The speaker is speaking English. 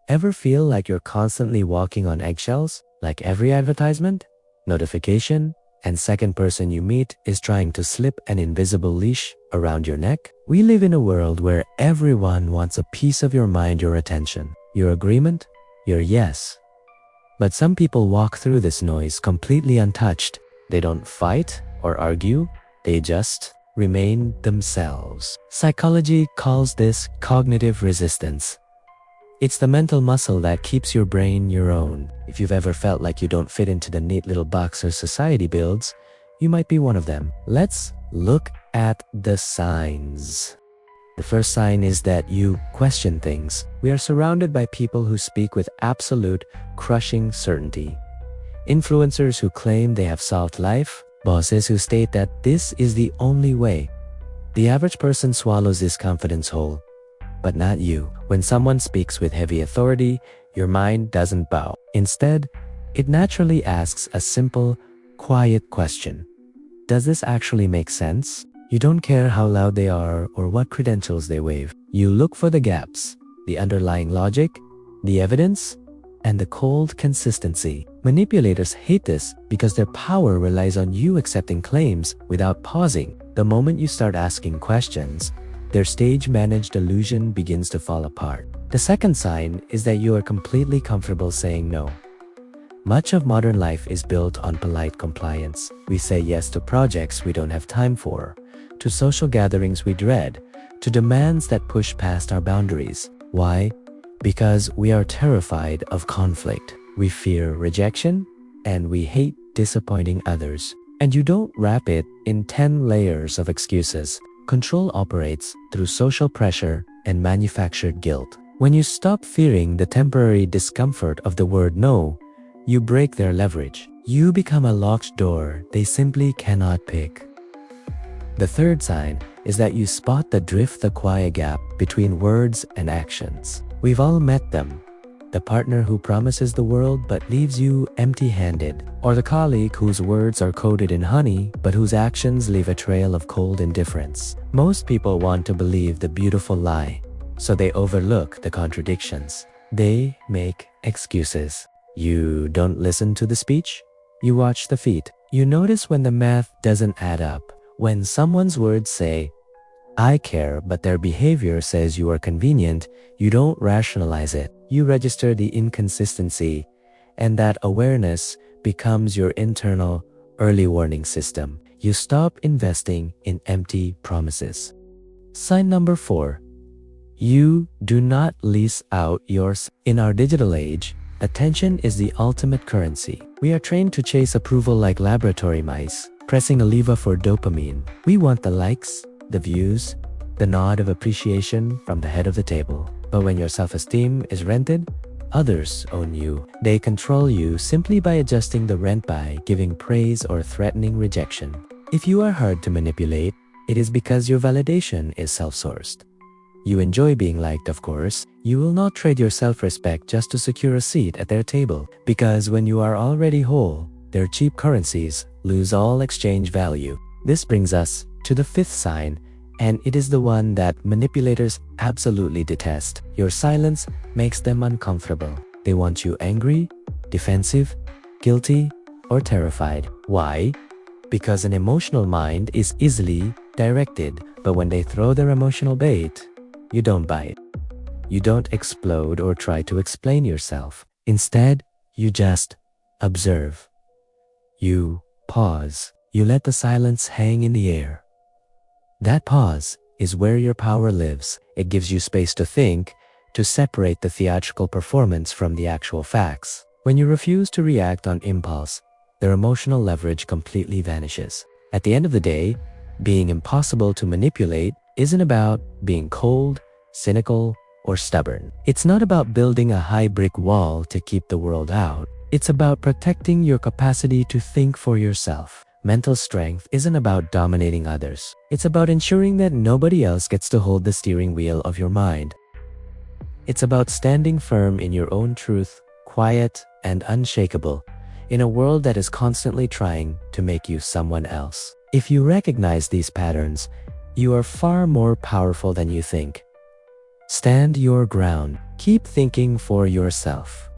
Ever feel like you're constantly walking on eggshells? Like every advertisement, notification, and second person you meet is trying to slip an invisible leash around your neck? We live in a world where everyone wants a piece of your mind, your attention, your agreement, your yes. But some people walk through this noise completely untouched. They don't fight or argue, they just remain themselves. Psychology calls this cognitive resistance. It's the mental muscle that keeps your brain your own. If you've ever felt like you don't fit into the neat little box our society builds, you might be one of them. Let's look at the signs. The first sign is that you question things. We are surrounded by people who speak with absolute, crushing certainty. Influencers who claim they have solved life, bosses who state that this is the only way. The average person swallows this confidence whole. But not you. When someone speaks with heavy authority, your mind doesn't bow. Instead, it naturally asks a simple, quiet question. Does this actually make sense? You don't care how loud they are or what credentials they wave. You look for the gaps, the underlying logic, the evidence, and the cold consistency. Manipulators hate this because their power relies on you accepting claims without pausing. The moment you start asking questions, their stage-managed illusion begins to fall apart. The second sign is that you are completely comfortable saying no. Much of modern life is built on polite compliance. We say yes to projects we don't have time for, to social gatherings we dread, to demands that push past our boundaries. Why? Because we are terrified of conflict. We fear rejection, and we hate disappointing others. And you don't wrap it in 10 layers of excuses. Control operates through social pressure and manufactured guilt. When you stop fearing the temporary discomfort of the word no, you break their leverage. You become a locked door they simply cannot pick. The third sign is that you spot the drift, the quiet gap between words and actions. We've all met them. The partner who promises the world but leaves you empty-handed, or the colleague whose words are coated in honey but whose actions leave a trail of cold indifference. Most people want to believe the beautiful lie, so they overlook the contradictions. They make excuses. You don't listen to the speech, you watch the feet. You notice when the math doesn't add up, when someone's words say, "I care," but their behavior says you are convenient. You don't rationalize it. You register the inconsistency, and that awareness becomes your internal early warning system. You stop investing in empty promises. Sign number 4. You do not lease out yours. In our digital age, attention is the ultimate currency. We are trained to chase approval like laboratory mice, pressing a lever for dopamine. We want the likes, the views, the nod of appreciation from the head of the table. But when your self-esteem is rented, others own you. They control you simply by adjusting the rent by giving praise or threatening rejection. If you are hard to manipulate, it is because your validation is self-sourced. You enjoy being liked, of course. You will not trade your self-respect just to secure a seat at their table, because when you are already whole, their cheap currencies lose all exchange value. This brings us to the 5th sign, and it is the one that manipulators absolutely detest. Your silence makes them uncomfortable. They want you angry, defensive, guilty, or terrified. Why? Because an emotional mind is easily directed, but when they throw their emotional bait, you don't bite. You don't explode or try to explain yourself. Instead, you just observe. You pause. You let the silence hang in the air. That pause is where your power lives. It gives you space to think, to separate the theatrical performance from the actual facts. When you refuse to react on impulse, their emotional leverage completely vanishes. At the end of the day, being impossible to manipulate isn't about being cold, cynical, or stubborn. It's not about building a high brick wall to keep the world out. It's about protecting your capacity to think for yourself. Mental strength isn't about dominating others. It's about ensuring that nobody else gets to hold the steering wheel of your mind. It's about standing firm in your own truth, quiet and unshakable, in a world that is constantly trying to make you someone else. If you recognize these patterns, you are far more powerful than you think. Stand your ground. Keep thinking for yourself.